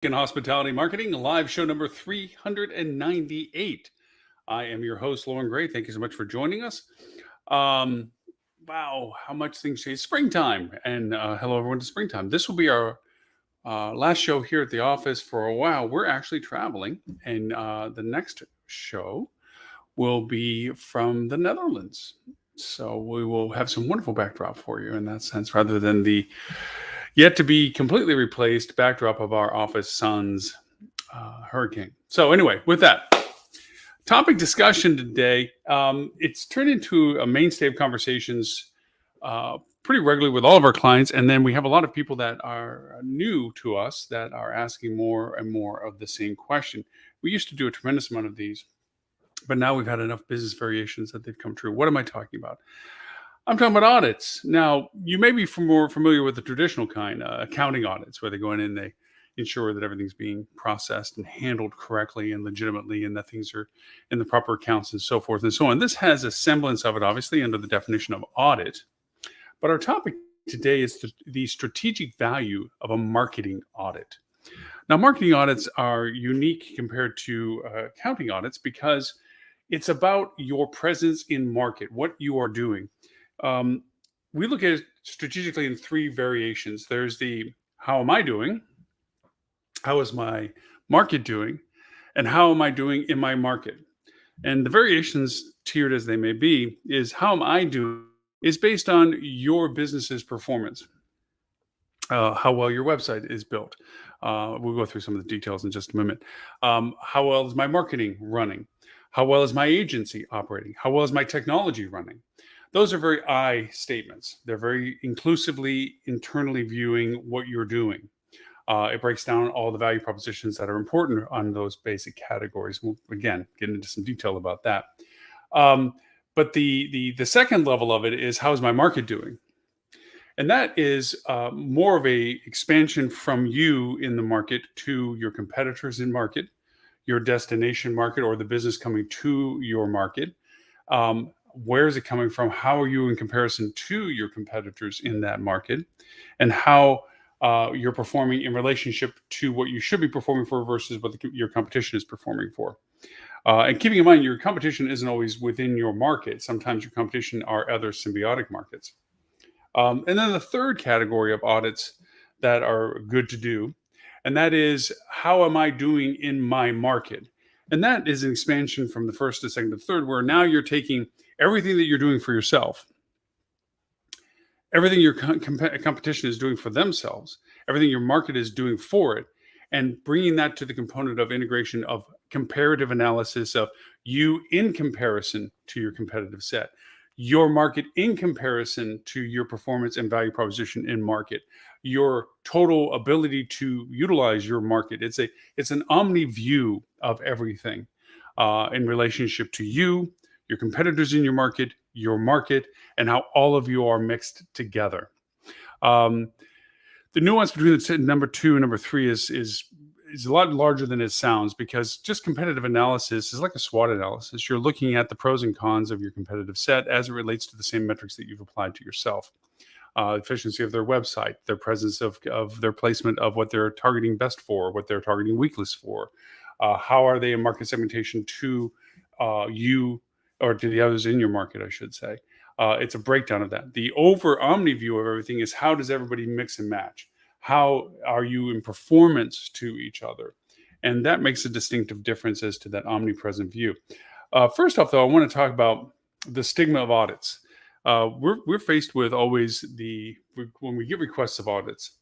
In Hospitality Marketing, live show number 398. I am your host, Loren Gray. Thank you so much for joining us. Um, wow, how much things change. Springtime. And hello, everyone, to springtime. This will be our last show here at the office for a while. We're actually traveling, and the next show will be from the Netherlands. So we will have some wonderful backdrop for you in that sense, rather than the yet to be completely replaced backdrop of our Office Suns hurricane. So anyway, with that topic discussion today, it's turned into a mainstay of conversations pretty regularly with all of our clients. And then we have a lot of people that are new to us that are asking more and more of the same question. We used to do a tremendous amount of these, but now we've had enough business variations that they've come true. What am I talking about? I'm talking about audits. Now, you may be more familiar with the traditional kind, accounting audits, where they go in and they ensure that everything's being processed and handled correctly and legitimately, and that things are in the proper accounts and so forth and so on. This has a semblance of it, obviously, under the definition of audit. But our topic today is the strategic value of a marketing audit. Now, marketing audits are unique compared to accounting audits because it's about your presence in market, what you are doing. Um, we look at it strategically in three variations. There's the how am I doing? How is my market doing? And how am I doing in my market? And the variations, tiered as they may be, is how am I doing is based on your business's performance, how well your website is built. We'll go through some of the details in just a minute. How well is my marketing running? How well is my agency operating? How well is my technology running? Those are very I statements. They're very inclusively, internally viewing what you're doing. It breaks down all the value propositions that are important on those basic categories. We'll, again, get into some detail about that. But the second level of it is, how is my market doing? And that is more of a expansion from you in the market to your competitors in market, your destination market, or the business coming to your market. Where is it coming from? How are you in comparison to your competitors in that market? And how you're performing in relationship to what you should be performing for versus what your competition is performing for. And keeping in mind, your competition isn't always within your market. Sometimes your competition are other symbiotic markets. And then the third category of audits that are good to do, and that is, how am I doing in my market? And that is an expansion from the first to second to third, where now you're taking everything that you're doing for yourself, everything your competition is doing for themselves, everything your market is doing for it, and bringing that to the component of integration of comparative analysis of you in comparison to your competitive set, your market in comparison to your performance and value proposition in market, your total ability to utilize your market. It's an omni view of everything in relationship to you, your competitors in your market, and how all of you are mixed together. The nuance between the number two and number three is a lot larger than it sounds, because just competitive analysis is like a SWOT analysis. You're looking at the pros and cons of your competitive set as it relates to the same metrics that you've applied to yourself. Efficiency of their website, their presence of their placement of what they're targeting best for, what they're targeting weaklist for. How are they in market segmentation to you, or to the others in your market, I should say. It's a breakdown of that. The over omni view of everything is, how does everybody mix and match? How are you in performance to each other? And that makes a distinctive difference as to that omnipresent view. First off, though, I want to talk about the stigma of audits. We're faced with always when we get requests of audits,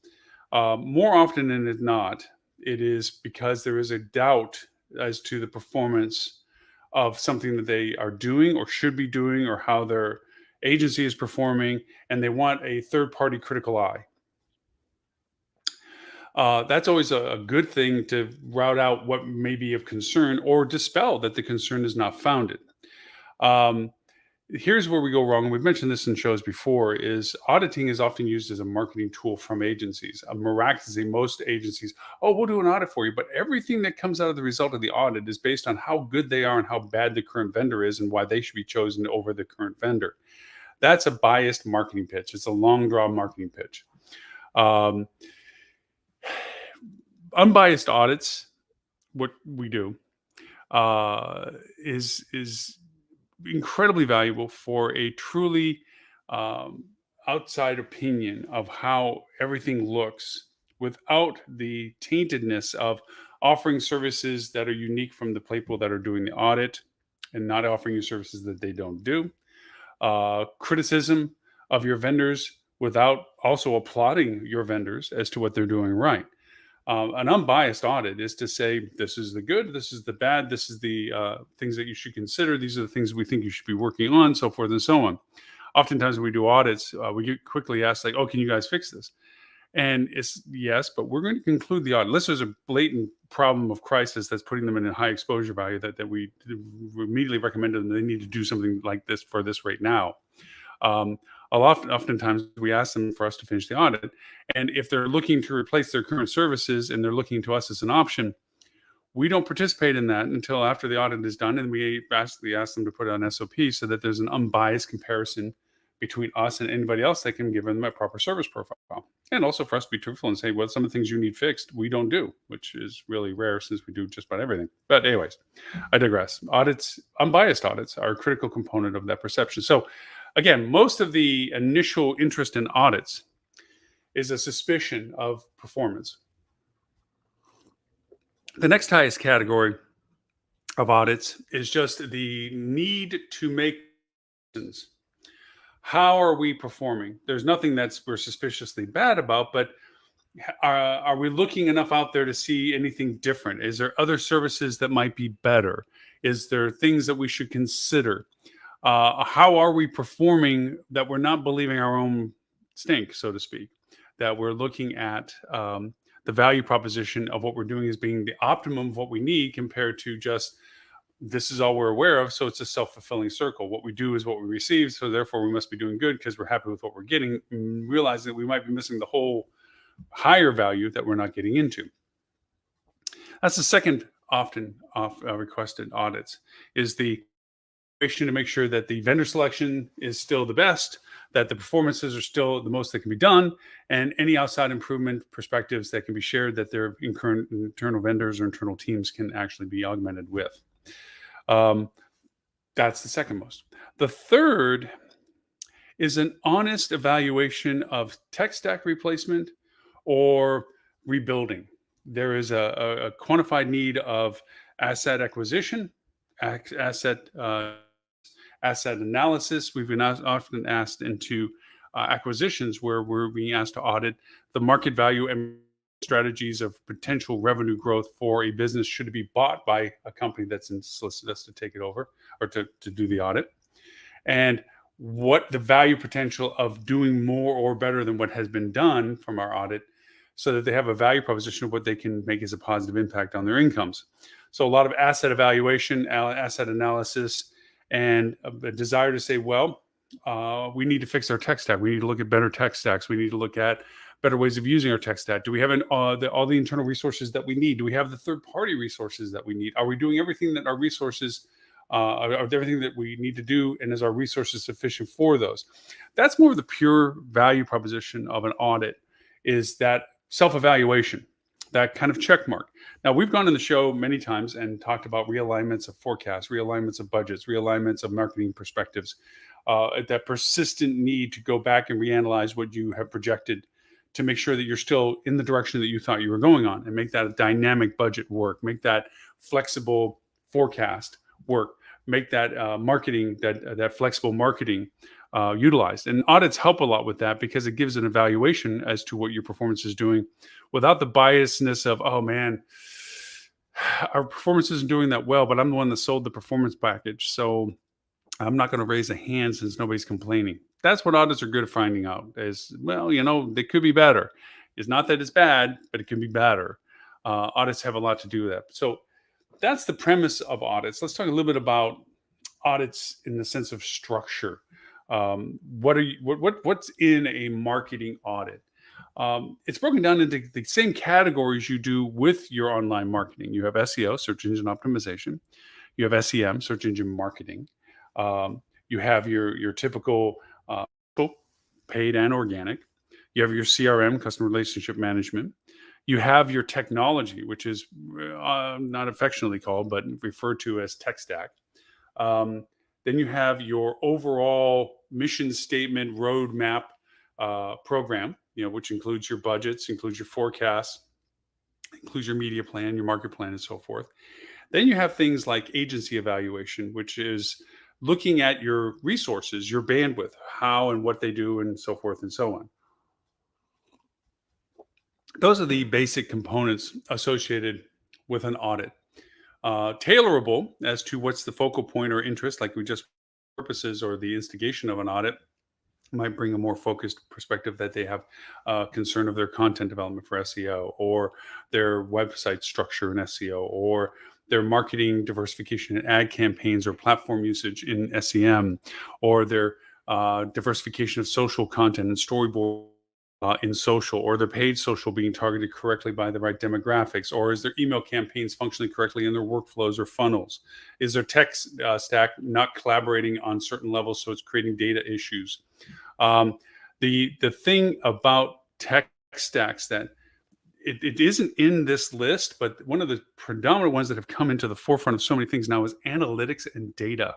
more often than not, it is because there is a doubt as to the performance of something that they are doing or should be doing, or how their agency is performing, and they want a third-party critical eye. That's always a good thing to route out what may be of concern, or dispel that the concern is not founded. Here's where we go wrong, and we've mentioned this in shows before, is auditing is often used as a marketing tool from agencies. Miraculously, most agencies, we'll do an audit for you, but everything that comes out of the result of the audit is based on how good they are and how bad the current vendor is and why they should be chosen over the current vendor. That's a biased marketing pitch. It's a long draw marketing pitch. Unbiased audits, what we do, uh, is incredibly valuable for a truly um, outside opinion of how everything looks without the taintedness of offering services that are unique from the people that are doing the audit and not offering you services that they don't do. Criticism of your vendors without also applauding your vendors as to what they're doing right. An unbiased audit is to say, this is the good, this is the bad, this is the things that you should consider, these are the things we think you should be working on, so forth and so on. Oftentimes, when we do audits, we get quickly asked, like, oh, can you guys fix this? And it's yes, but we're going to conclude the audit. Unless there's a blatant problem of crisis that's putting them in a high exposure value that we immediately recommend to them they need to do something like this for this right now. Um, oftentimes we ask them for us to finish the audit. And if they're looking to replace their current services and they're looking to us as an option, we don't participate in that until after the audit is done. And we basically ask them to put on SOP so that there's an unbiased comparison between us and anybody else that can give them a proper service profile. And also for us to be truthful and say, well, some of the things you need fixed, we don't do, which is really rare since we do just about everything. But, anyways, I digress. Audits, unbiased audits, are a critical component of that perception. So, again, most of the initial interest in audits is a suspicion of performance. The next highest category of audits is just the need to make decisions. How are we performing? There's nothing that's we're suspiciously bad about, but are we looking enough out there to see anything different? Is there other services that might be better? Is there things that we should consider? How are we performing that we're not believing our own stink, so to speak? That we're looking at the value proposition of what we're doing as being the optimum of what we need compared to just this is all we're aware of. So it's a self fulfilling circle. What we do is what we receive. So therefore, we must be doing good because we're happy with what we're getting, realizing that we might be missing the whole higher value that we're not getting into. That's the second often requested audits is the to make sure that the vendor selection is still the best, that the performances are still the most that can be done, and any outside improvement perspectives that can be shared that their current internal vendors or internal teams can actually be augmented with. Um, that's the second most. The third is an honest evaluation of tech stack replacement or rebuilding. There is a quantified need of asset acquisition, asset analysis. We've been often asked into acquisitions where we're being asked to audit the market value and strategies of potential revenue growth for a business should it be bought by a company that's solicited us to take it over or to do the audit. And what the value potential of doing more or better than what has been done from our audit so that they have a value proposition of what they can make as a positive impact on their incomes. So a lot of asset evaluation, asset analysis, and a desire to say, well, we need to fix our tech stack. We need to look at better tech stacks. We need to look at better ways of using our tech stack. Do we have all the internal resources that we need? Do we have the third-party resources that we need? Are we doing everything that our resources are everything that we need to do, and is our resources sufficient for those? That's more of the pure value proposition of an audit, is that self-evaluation, that kind of check mark. Now, we've gone on the show many times and talked about realignments of forecasts, realignments of budgets, realignments of marketing perspectives, that persistent need to go back and reanalyze what you have projected to make sure that you're still in the direction that you thought you were going on, and make that a dynamic budget work, make that flexible forecast work, make that marketing, that flexible marketing utilized. And audits help a lot with that because it gives an evaluation as to what your performance is doing without the biasness of, oh man, our performance isn't doing that well, but I'm the one that sold the performance package. So I'm not going to raise a hand since nobody's complaining. That's what audits are good at finding out is, well, they could be better. It's not that it's bad, but it can be better. Audits have a lot to do with that. So that's the premise of audits. Let's talk a little bit about audits in the sense of structure. What's in a marketing audit? It's broken down into the same categories you do with your online marketing. You have SEO, search engine optimization. You have SEM, search engine marketing. You have your typical paid and organic. You have your CRM, customer relationship management. You have your technology, which is not affectionately called, but referred to as tech stack. Um, then you have your overall mission statement roadmap program, which includes your budgets, includes your forecasts, includes your media plan, your market plan, and so forth. Then you have things like agency evaluation, which is looking at your resources, your bandwidth, how and what they do, and so forth and so on. Those are the basic components associated with an audit. Tailorable as to what's the focal point or interest, like we just purposes or the instigation of an audit might bring a more focused perspective that they have concern of their content development for SEO or their website structure in SEO or their marketing diversification in ad campaigns or platform usage in SEM or their diversification of social content and storyboard in social, or their paid social being targeted correctly by the right demographics, or is their email campaigns functioning correctly in their workflows or funnels? Is their tech stack not collaborating on certain levels, so it's creating data issues? Um, the thing about tech stacks that it isn't in this list, but one of the predominant ones that have come into the forefront of so many things now is analytics and data.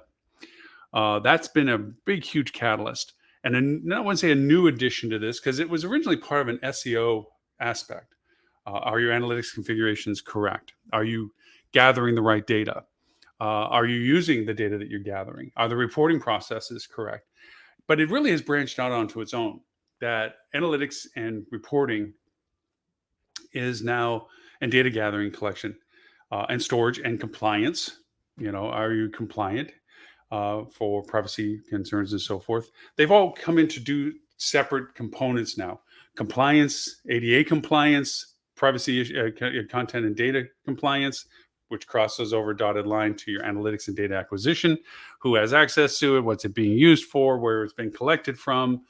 That's been a big, huge catalyst. And I wouldn't say a new addition to this because it was originally part of an SEO aspect. Are your analytics configurations correct? Are you gathering the right data? Are you using the data that you're gathering? Are the reporting processes correct? But it really has branched out onto its own. That analytics and reporting is now, and data gathering, collection, and storage and compliance. Are you compliant for privacy concerns and so forth? They've all come in to do separate components now. Compliance, ADA compliance, privacy content and data compliance, which crosses over dotted line to your analytics and data acquisition. Who has access to it? What's it being used for? Where it's been collected from?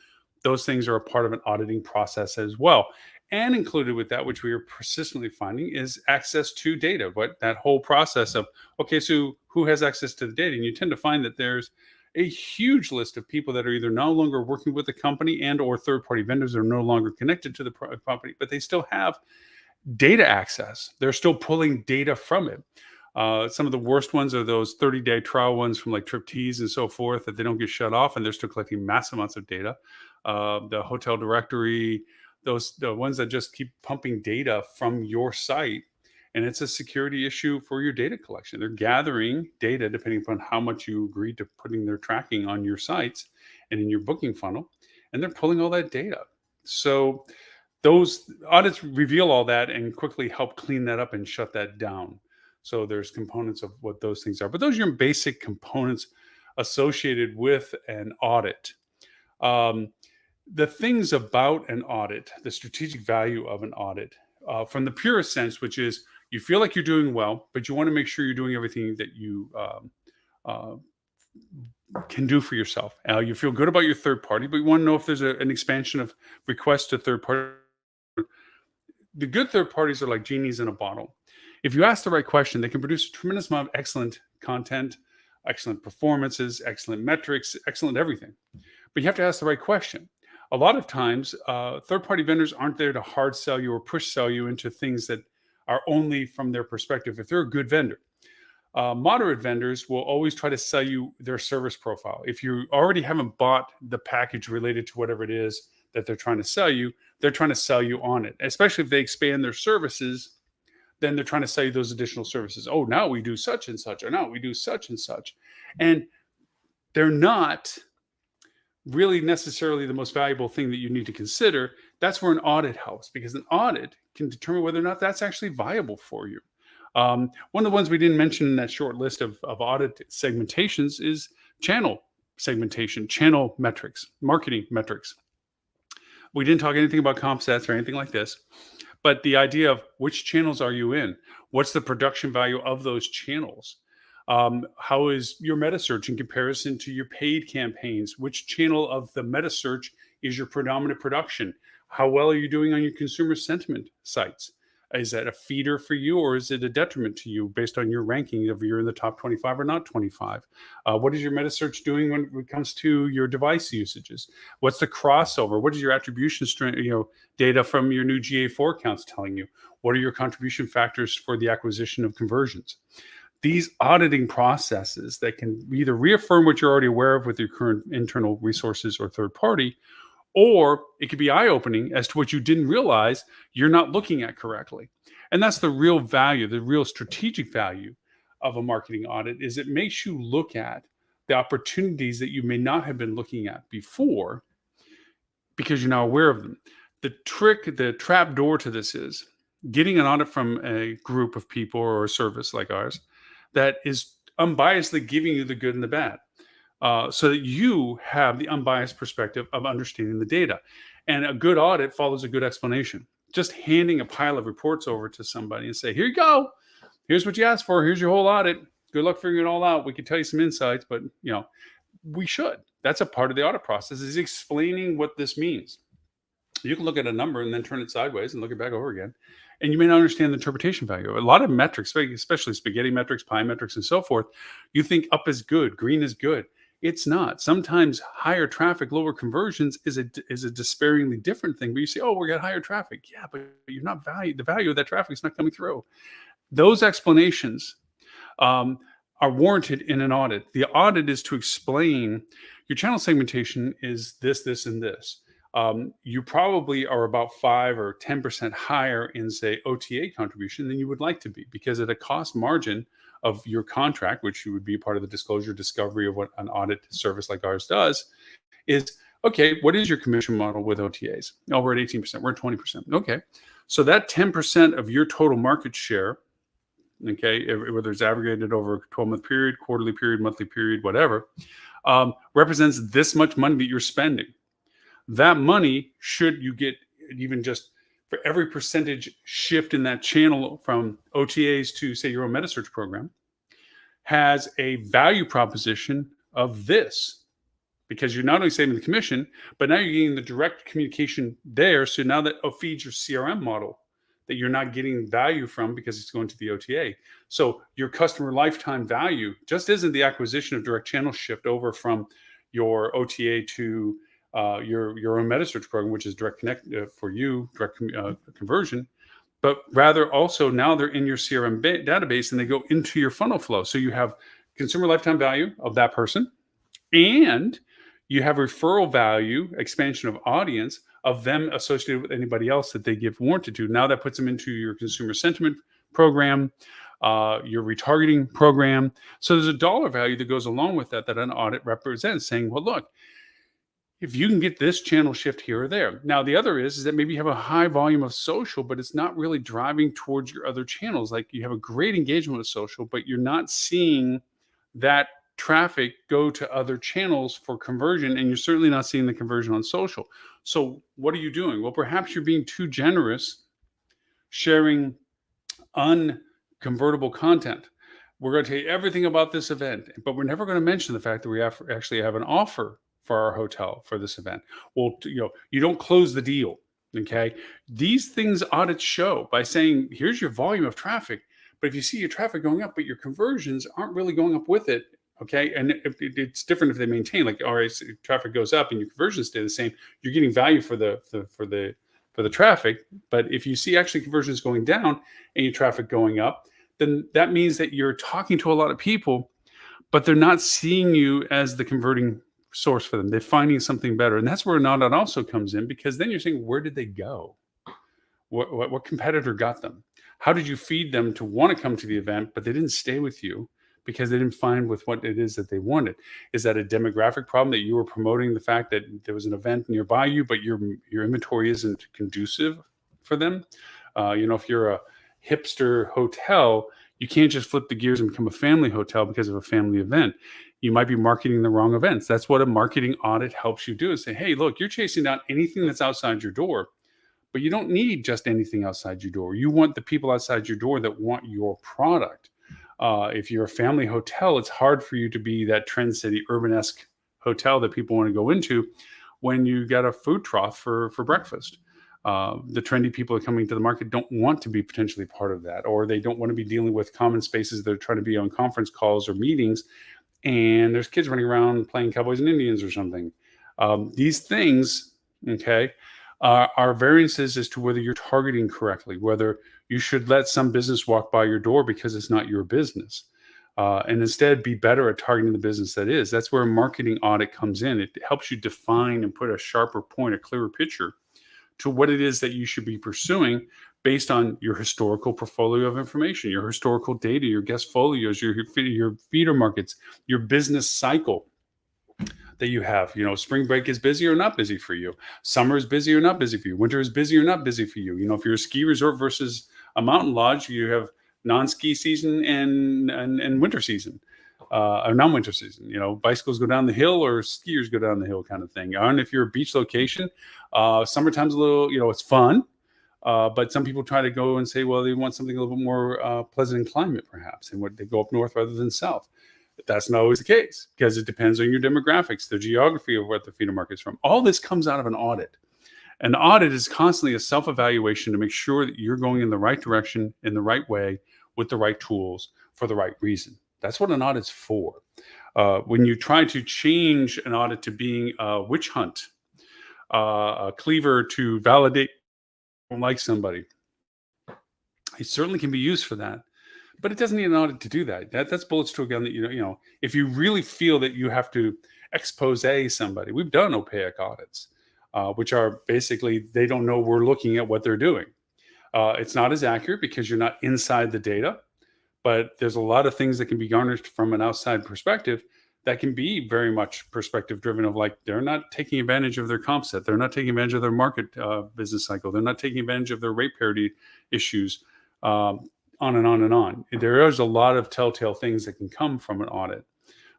Those things are a part of an auditing process as well. And included with that, which we are persistently finding, is access to data. What that whole process of, okay, so who has access to the data? And you tend to find that there's a huge list of people that are either no longer working with the company and or third-party vendors that are no longer connected to the company, but they still have data access. They're still pulling data from it. Some of the worst ones are those 30-day trial ones from like Triptease and so forth that they don't get shut off and they're still collecting massive amounts of data. The hotel directory, the ones that just keep pumping data from your site, and it's a security issue for your data collection. They're gathering data depending upon how much you agreed to putting their tracking on your sites and in your booking funnel, and they're pulling all that data. So those audits reveal all that and quickly help clean that up and shut that down. So there's components of what those things are, but those are your basic components associated with an audit. The things about an audit, the strategic value of an audit, from the purest sense, which is you feel like you're doing well, but you want to make sure you're doing everything that you uh, can do for yourself. You feel good about your third party, but you want to know if there's an expansion of requests to third party. The good third parties are like genies in a bottle. If you ask the right question, they can produce a tremendous amount of excellent content, excellent performances, excellent metrics, excellent everything. But you have to ask the right question. A lot of times, third-party vendors aren't there to hard sell you or push sell you into things that are only from their perspective. If they're a good vendor, moderate vendors will always try to sell you their service profile. If you already haven't bought the package related to whatever it is that they're trying to sell you, they're trying to sell you on it. Especially if they expand their services, then they're trying to sell you those additional services. Oh, now we do such and such, or now we do such and such. And they're not really necessarily the most valuable thing that you need to consider. That's where an audit helps, because an audit can determine whether or not that's actually viable for you. One of the ones we didn't mention in that short list of audit segmentations is channel segmentation, channel metrics, marketing metrics. We didn't talk anything about comp sets or anything like this, but the idea of which channels are you in? What's the production value of those channels? How is your meta search in comparison to your paid campaigns? Which channel of the meta search is your predominant production? How well are you doing on your consumer sentiment sites? Is that a feeder for you, or is it a detriment to you based on your ranking of you're in the top 25 or not 25? What is your meta search doing when it comes to your device usages? What's the crossover? What is your attribution data from your new GA4 accounts telling you? What are your contribution factors for the acquisition of conversions? These auditing processes that can either reaffirm what you're already aware of with your current internal resources or third party, or it could be eye-opening as to what you didn't realize you're not looking at correctly. And that's the real value, the real strategic value of a marketing audit, is it makes you look at the opportunities that you may not have been looking at before because you're now aware of them. The trap door to this is getting an audit from a group of people or a service like ours that is unbiasedly giving you the good and the bad, so that you have the unbiased perspective of understanding the data. And a good audit follows a good explanation. Just handing a pile of reports over to somebody and say, here you go. Here's what you asked for. Here's your whole audit. Good luck figuring it all out. We could tell you some insights, but we should. That's a part of the audit process, is explaining what this means. You can look at a number and then turn it sideways and look it back over again, and you may not understand the interpretation value. A lot of metrics, especially spaghetti metrics, pie metrics, and so forth, you think up is good, green is good. It's not. Sometimes higher traffic, lower conversions is a despairingly different thing. But you say, oh, we got higher traffic. Yeah, but you're not the value of that traffic is not coming through. Those explanations are warranted in an audit. The audit is to explain your channel segmentation is this, this, and this. You probably are about 5 or 10% higher in, say, OTA contribution than you would like to be, because at a cost margin of your contract, which would be part of the disclosure discovery of what an audit service like ours does, is, okay, what is your commission model with OTAs? Oh, we're at 18%, we're at 20%. Okay, so that 10% of your total market share, okay, whether it's aggregated over a 12-month period, quarterly period, monthly period, whatever, represents this much money that you're spending. That money, should you get even just for every percentage shift in that channel from OTAs to, say, your own meta search program, has a value proposition of this, because you're not only saving the commission, but now you're getting the direct communication there. So now that feeds your CRM model that you're not getting value from because it's going to the OTA. So your customer lifetime value just isn't the acquisition of direct channel shift over from your OTA to your own meta search program, which is direct connect for you, direct conversion, but rather also now they're in your CRM database and they go into your funnel flow. So you have consumer lifetime value of that person, and you have referral value, expansion of audience of them associated with anybody else that they give warranted to. Now that puts them into your consumer sentiment program, your retargeting program. So there's a dollar value that goes along with that an audit represents, saying, well, look, if you can get this channel shift here or there. Now, the other is that maybe you have a high volume of social, but it's not really driving towards your other channels. Like, you have a great engagement with social, but you're not seeing that traffic go to other channels for conversion, and you're certainly not seeing the conversion on social. So what are you doing? Well, perhaps you're being too generous sharing unconvertible content. We're going to tell you everything about this event, but we're never going to mention the fact that we actually have an offer for our hotel for this event. Well, you don't close the deal. Okay. These things audits show by saying, here's your volume of traffic, but if you see your traffic going up, but your conversions aren't really going up with it. Okay. And it's different if they maintain, like, all right, so traffic goes up and your conversions stay the same. You're getting value for the traffic. But if you see actually conversions going down and your traffic going up, then that means that you're talking to a lot of people, but they're not seeing you as the converting source for them. They're finding something better. And that's where an audit also comes in, because then you're saying, where did they go? What competitor got them? How did you feed them to want to come to the event, but they didn't stay with you because they didn't find with what it is that they wanted? Is that a demographic problem, that you were promoting the fact that there was an event nearby you, but your inventory isn't conducive for them? If you're a hipster hotel, you can't just flip the gears and become a family hotel because of a family event. You might be marketing the wrong events. That's what a marketing audit helps you do, is say, hey, look, you're chasing down anything that's outside your door, but you don't need just anything outside your door. You want the people outside your door that want your product. If you're a family hotel, it's hard for you to be that Trend City urban-esque hotel that people want to go into when you got a food trough for breakfast. The trendy people that are coming to the market don't want to be potentially part of that, or they don't want to be dealing with common spaces. They're trying to be on conference calls or meetings, and there's kids running around playing cowboys and Indians or something. These things, okay, are variances as to whether you're targeting correctly, whether you should let some business walk by your door because it's not your business. And instead be better at targeting the business that is. That's where a marketing audit comes in. It helps you define and put a sharper point, a clearer picture to what it is that you should be pursuing based on your historical portfolio of information, your historical data, your guest folios, your feeder markets, your business cycle that you have. Spring break is busy or not busy for you. Summer is busy or not busy for you. Winter is busy or not busy for you. If you're a ski resort versus a mountain lodge, you have non-ski season and winter season, or non-winter season. Bicycles go down the hill or skiers go down the hill kind of thing. And if you're a beach location, summertime's a little, it's fun. But some people try to go and say, well, they want something a little bit more pleasant in climate, perhaps, and they go up north rather than south. But that's not always the case because it depends on your demographics, the geography of what the feeder market's from. All this comes out of an audit. An audit is constantly a self-evaluation to make sure that you're going in the right direction, in the right way, with the right tools for the right reason. That's what an audit's for. When you try to change an audit to being a witch hunt, a cleaver to validate like somebody, it certainly can be used for that. But it doesn't need an audit to do that. That's bullets to a gun. That if you really feel that you have to expose somebody, we've done opaque audits, which are basically they don't know we're looking at what they're doing. It's not as accurate because you're not inside the data, but there's a lot of things that can be garnished from an outside perspective that can be very much perspective driven of like they're not taking advantage of their comp set, they're not taking advantage of their market business cycle, they're not taking advantage of their rate parity issues. On and on and on. There is a lot of telltale things that can come from an audit.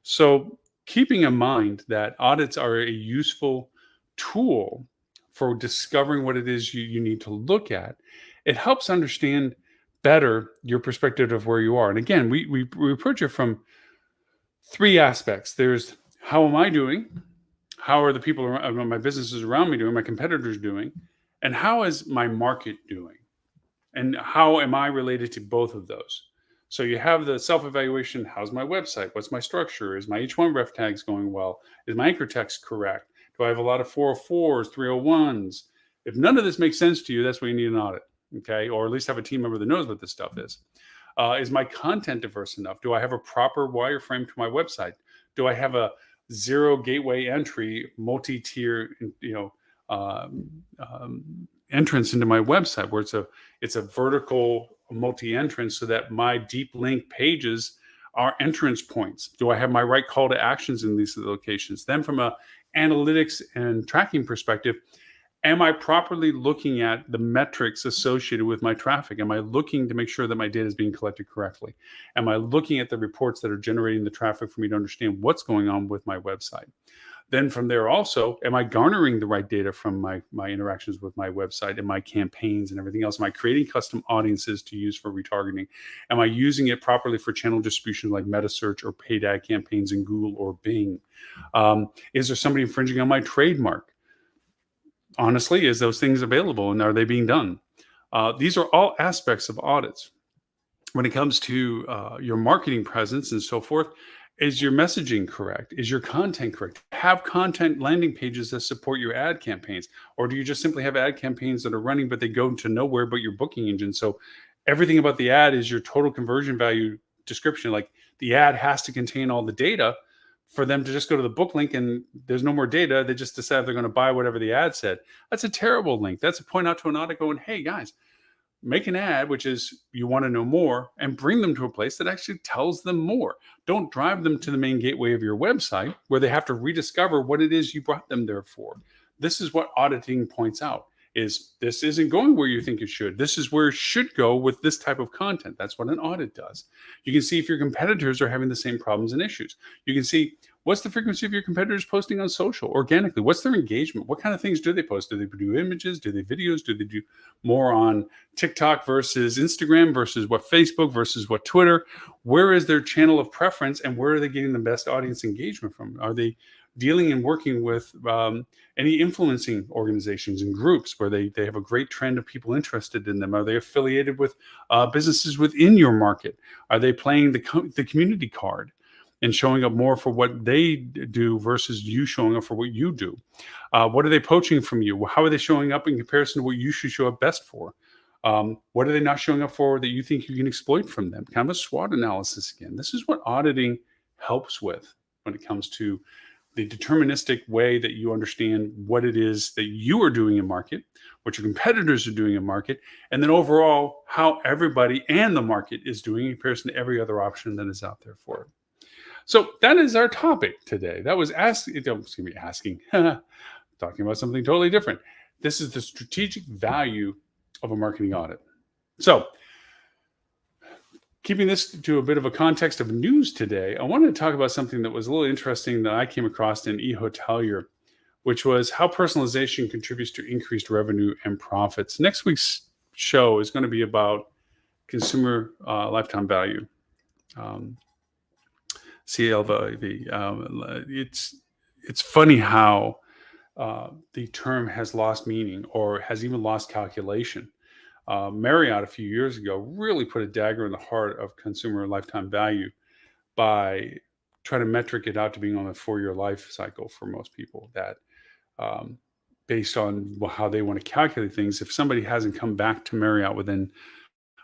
So keeping in mind that audits are a useful tool for discovering what it is you need to look at, it helps understand better your perspective of where you are. And again, we approach it from three aspects. There's how am I doing? How are the people around my businesses around me doing? My competitors doing? And how is my market doing? And how am I related to both of those? So you have the self-evaluation. How's my website? What's my structure? Is my H1 ref tags going well? Is my anchor text correct? Do I have a lot of 404s, 301s? If none of this makes sense to you, that's where you need an audit, okay? Or at least have a team member that knows what this stuff is. Is my content diverse enough? Do I have a proper wireframe to my website? Do I have a zero gateway entry, multi-tier, entrance into my website where it's a vertical multi-entrance so that my deep link pages are entrance points? Do I have my right call to actions in these locations? Then from a analytics and tracking perspective, am I properly looking at the metrics associated with my traffic? Am I looking to make sure that my data is being collected correctly? Am I looking at the reports that are generating the traffic for me to understand what's going on with my website? Then from there also, am I garnering the right data from my interactions with my website and my campaigns and everything else? Am I creating custom audiences to use for retargeting? Am I using it properly for channel distribution like meta search or paid ad campaigns in Google or Bing? Is there somebody infringing on my trademark? Honestly, is those things available and are they being done? These are all aspects of audits. When it comes to your marketing presence and so forth, is your messaging correct? Is your content correct? Have content landing pages that support your ad campaigns? Or do you just simply have ad campaigns that are running, but they go to nowhere but your booking engine? So everything about the ad is your total conversion value description. Like the ad has to contain all the data for them to just go to the book link and there's no more data. They just decide they're going to buy whatever the ad said. That's a terrible link. That's a point out to an audit going, hey guys, make an ad, which is you want to know more, and bring them to a place that actually tells them more. Don't drive them to the main gateway of your website where they have to rediscover what it is you brought them there for. This is what auditing points out, is this isn't going where you think it should. This is where it should go with this type of content. That's what an audit does. You can see if your competitors are having the same problems and issues. You can see what's the frequency of your competitors posting on social organically? What's their engagement? What kind of things do they post? Do they do images? Do they videos? Do they do more on TikTok versus Instagram versus what Facebook versus what Twitter? Where is their channel of preference and where are they getting the best audience engagement from? Are they dealing and working with any influencing organizations and groups where they have a great trend of people interested in them? Are they affiliated with businesses within your market? Are they playing the community card and showing up more for what they do versus you showing up for what you do? What are they poaching from you? How are they showing up in comparison to what you should show up best for? What are they not showing up for that you think you can exploit from them? Kind of a SWOT analysis again. This is what auditing helps with when it comes to the deterministic way that you understand what it is that you are doing in market, what your competitors are doing in market, and then overall how everybody and the market is doing in comparison to every other option that is out there for it. So that is our topic today. That was asking, talking about something totally different. This is the strategic value of a marketing audit. So, keeping this to a bit of a context of news today, I wanted to talk about something that was a little interesting that I came across in eHotelier, which was how personalization contributes to increased revenue and profits. Next week's show is going to be about consumer lifetime value, CLV. It's funny how the term has lost meaning or has even lost calculation. Marriott a few years ago really put a dagger in the heart of consumer lifetime value by trying to metric it out to being on a 4-year life cycle for most people. That based on how they want to calculate things, if somebody hasn't come back to Marriott within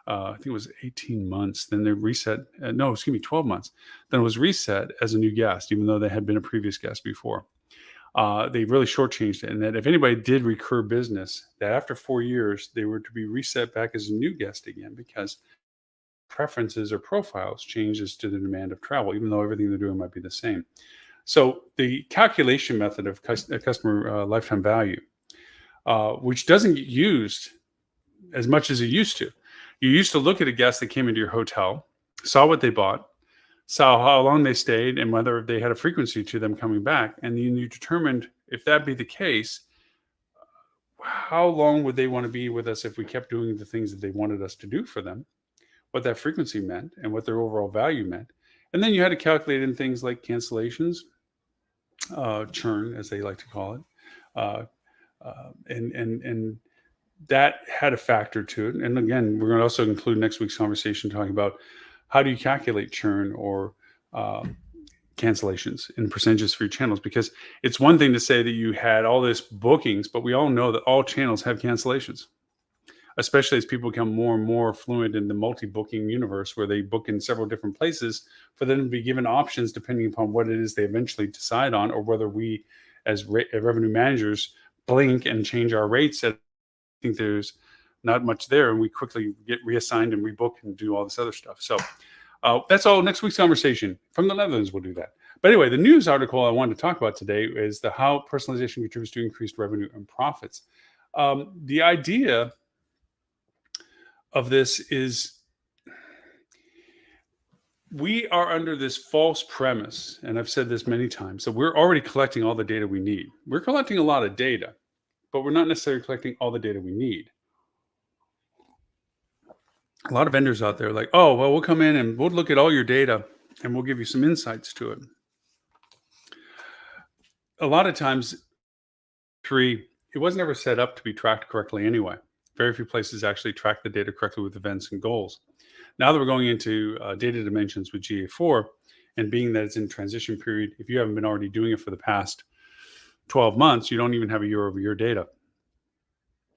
I think it was 18 months, then they're reset. No, excuse me, 12 months. Then it was reset as a new guest, even though they had been a previous guest before. They really shortchanged it. And that if anybody did recur business, that after 4 years, they were to be reset back as a new guest again because preferences or profiles changes to the demand of travel, even though everything they're doing might be the same. So the calculation method of customer lifetime value, which doesn't get used as much as it used to. You used to look at a guest that came into your hotel, saw what they bought, saw how long they stayed, and whether they had a frequency to them coming back. And then you determined if that be the case, how long would they want to be with us if we kept doing the things that they wanted us to do for them, what that frequency meant, and what their overall value meant. And then you had to calculate in things like cancellations, churn, as they like to call it, and that had a factor to it. And again, we're going to also include next week's conversation talking about how do you calculate churn or cancellations in percentages for your channels, because it's one thing to say that you had all this bookings, but we all know that all channels have cancellations, especially as people become more and more fluent in the multi-booking universe where they book in several different places for them to be given options depending upon what it is they eventually decide on, or whether we as revenue managers blink and change our rates at think there's not much there, and we quickly get reassigned and rebook and do all this other stuff. So that's all next week's conversation. From the Netherlands, we'll do that. But anyway, the news article I wanted to talk about today is the how personalization contributes to increased revenue and profits. The idea of this is we are under this false premise, and I've said this many times, that we're already collecting all the data we need. We're collecting a lot of data, but we're not necessarily collecting all the data we need. A lot of vendors out there are like, oh, well, we'll come in and we'll look at all your data and we'll give you some insights to it. A lot of times, it wasn't ever set up to be tracked correctly anyway. Very few places actually track the data correctly with events and goals. Now that we're going into data dimensions with GA4, and being that it's in transition period, if you haven't been already doing it for the past 12 months, you don't even have a year-over-year data.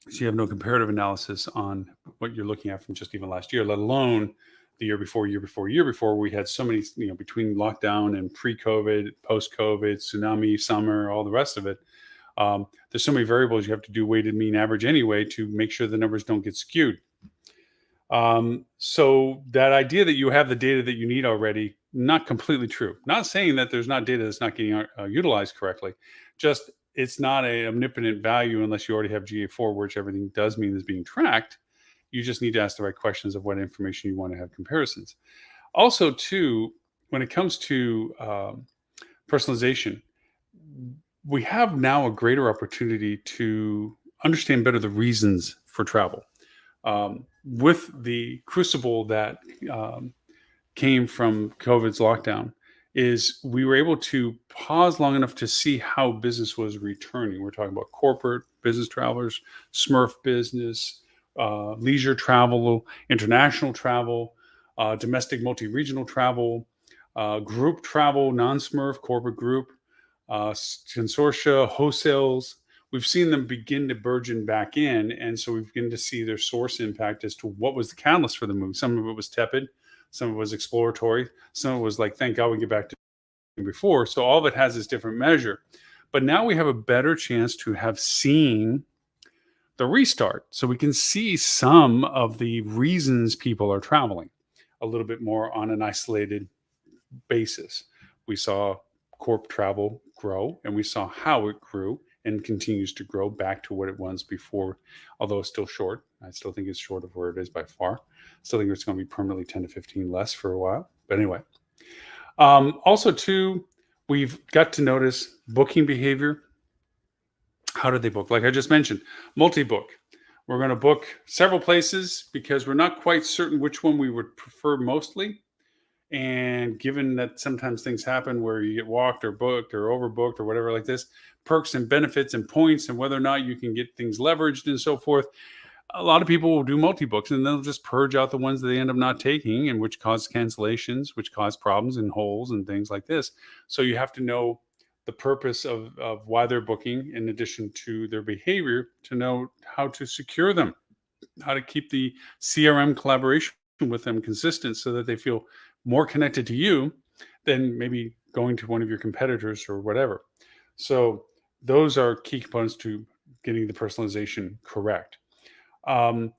So you have no comparative analysis on what you're looking at from just even last year, let alone the year before, we had so many, between lockdown and pre-COVID, post-COVID, tsunami, summer, all the rest of it. There's so many variables you have to do weighted mean average anyway to make sure the numbers don't get skewed. So that idea that you have the data that you need already, not completely true. Not saying that there's not data that's not getting utilized correctly. Just it's not an omnipotent value unless you already have GA4, which everything does mean is being tracked. You just need to ask the right questions of what information you want to have comparisons. Also, too, when it comes to personalization, we have now a greater opportunity to understand better the reasons for travel. With the crucible that came from COVID's lockdown is we were able to pause long enough to see how business was returning. We're talking about corporate business travelers, Smurf business, leisure travel, international travel, domestic multi-regional travel, group travel, non-Smurf, corporate group, consortia, wholesales. We've seen them begin to burgeon back in. And so we've begun to see their source impact as to what was the catalyst for the move. Some of it was tepid, some of it was exploratory, some of it was like, thank God we get back to before. So all of it has this different measure. But now we have a better chance to have seen the restart. So we can see some of the reasons people are traveling a little bit more on an isolated basis. We saw corp travel grow, and we saw how it grew and continues to grow back to what it was before, although it's still short. I still think it's short of where it is by far. Still think it's going to be permanently 10 to 15 less for a while. But anyway, also too, we've got to notice booking behavior. How do they book? Like I just mentioned, multi-book. We're going to book several places because we're not quite certain which one we would prefer mostly. And given that sometimes things happen where you get walked or booked or overbooked or whatever like this, perks and benefits and points and whether or not you can get things leveraged and so forth, a lot of people will do multi-books and they'll just purge out the ones that they end up not taking, and which cause cancellations, which cause problems and holes and things like this. So you have to know the purpose of why they're booking in addition to their behavior to know how to secure them, how to keep the CRM collaboration with them consistent so that they feel more connected to you than maybe going to one of your competitors or whatever. So those are key components to getting the personalization correct. Um,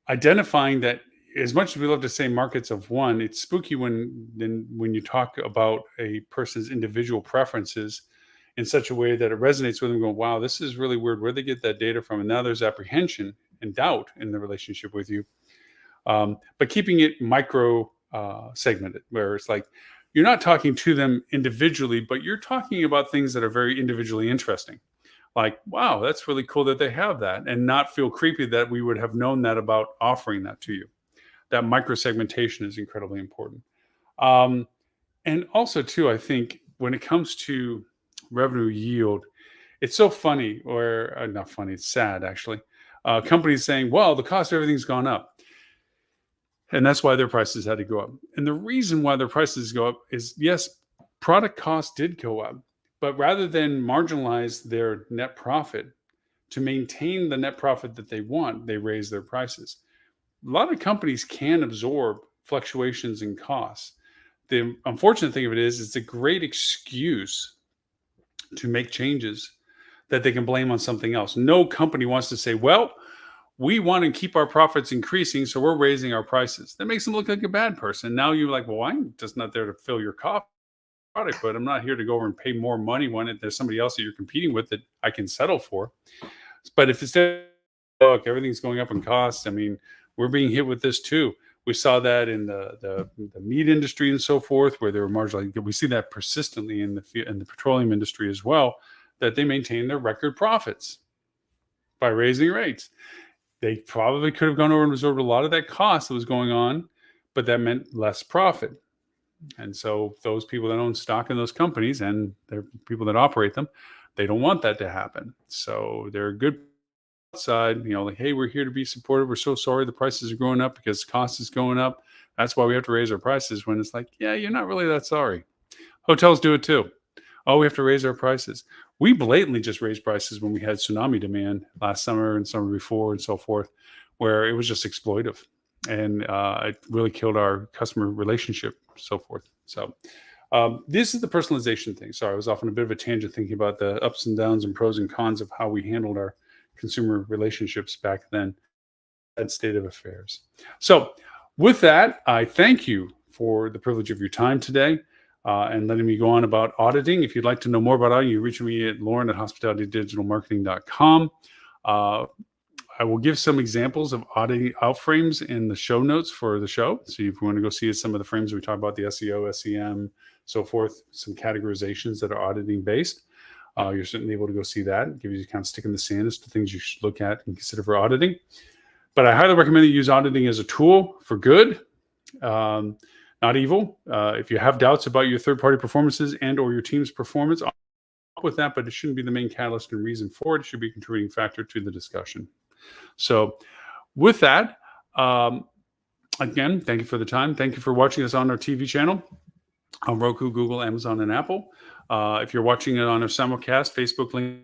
Identifying that, as much as we love to say markets of one, it's spooky when you talk about a person's individual preferences in such a way that it resonates with them, going, wow, this is really weird. Where'd they get that data from? And now there's apprehension and doubt in the relationship with you. But keeping it micro segmented, where it's like you're not talking to them individually, but you're talking about things that are very individually interesting. Like, wow, that's really cool that they have that, and not feel creepy that we would have known that about offering that to you. That micro segmentation is incredibly important. Um, and also, too, I think when it comes to revenue yield, it's so funny, or not funny, it's sad actually. Companies saying, well, the cost of everything's gone up. And that's why their prices had to go up. And the reason why their prices go up is, yes, product cost did go up, but rather than marginalize their net profit to maintain the net profit that they want, they raise their prices. A lot of companies can absorb fluctuations in costs. The unfortunate thing of it is, it's a great excuse to make changes that they can blame on something else. No company wants to say, well, we want to keep our profits increasing, so we're raising our prices. That makes them look like a bad person. Now you're like, well, I'm just not there to fill your product, but I'm not here to go over and pay more money when there's somebody else that you're competing with that I can settle for. But if it's look, everything's going up in costs, I mean, we're being hit with this too. We saw that in the meat industry and so forth, where they were marginally. We see that persistently in the petroleum industry as well, that they maintain their record profits by raising rates. They probably could have gone over and absorbed a lot of that cost that was going on, but that meant less profit. And so those people that own stock in those companies and the people that operate them, they don't want that to happen. So they're good side, like, hey, we're here to be supportive. We're so sorry the prices are going up because cost is going up. That's why we have to raise our prices. When it's like, yeah, you're not really that sorry. Hotels do it too. Oh, we have to raise our prices. We blatantly just raised prices when we had tsunami demand last summer and summer before and so forth, where it was just exploitive. And it really killed our customer relationship, so forth. So this is the personalization thing. Sorry, I was off on a bit of a tangent thinking about the ups and downs and pros and cons of how we handled our consumer relationships back then. That state of affairs. So with that, I thank you for the privilege of your time today. And letting me go on about auditing. If you'd like to know more about auditing, you reach me at Loren at hospitalitydigitalmarketing.com. I will give some examples of auditing outframes in the show notes for the show. So if you want to go see some of the frames we talk about, the SEO, SEM, so forth, some categorizations that are auditing based, you're certainly able to go see that. Give you kind of stick in the sand as to things you should look at and consider for auditing. But I highly recommend that you use auditing as a tool for good. not evil. If you have doubts about your third-party performances and or your team's performance, I'll help with that, but it shouldn't be the main catalyst and reason for it. It should be a contributing factor to the discussion. So with that, again, thank you for the time. Thank you for watching us on our TV channel on Roku, Google, Amazon, and Apple. If you're watching it on our simulcast, Facebook, link,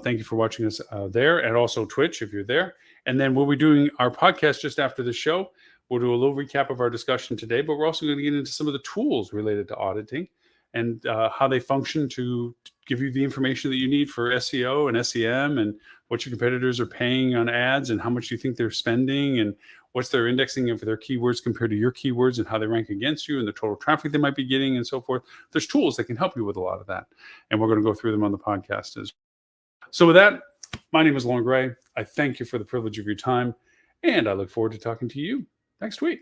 thank you for watching us there, and also Twitch if you're there. And then we'll be doing our podcast just after the show. We'll do a little recap of our discussion today, but we're also going to get into some of the tools related to auditing and how they function to give you the information that you need for SEO and SEM, and what your competitors are paying on ads and how much you think they're spending, and what's their indexing of their keywords compared to your keywords, and how they rank against you, and the total traffic they might be getting, and so forth. There's tools that can help you with a lot of that, and we're going to go through them on the podcast as well. So with that, my name is Loren Gray. I thank you for the privilege of your time, and I look forward to talking to you next week.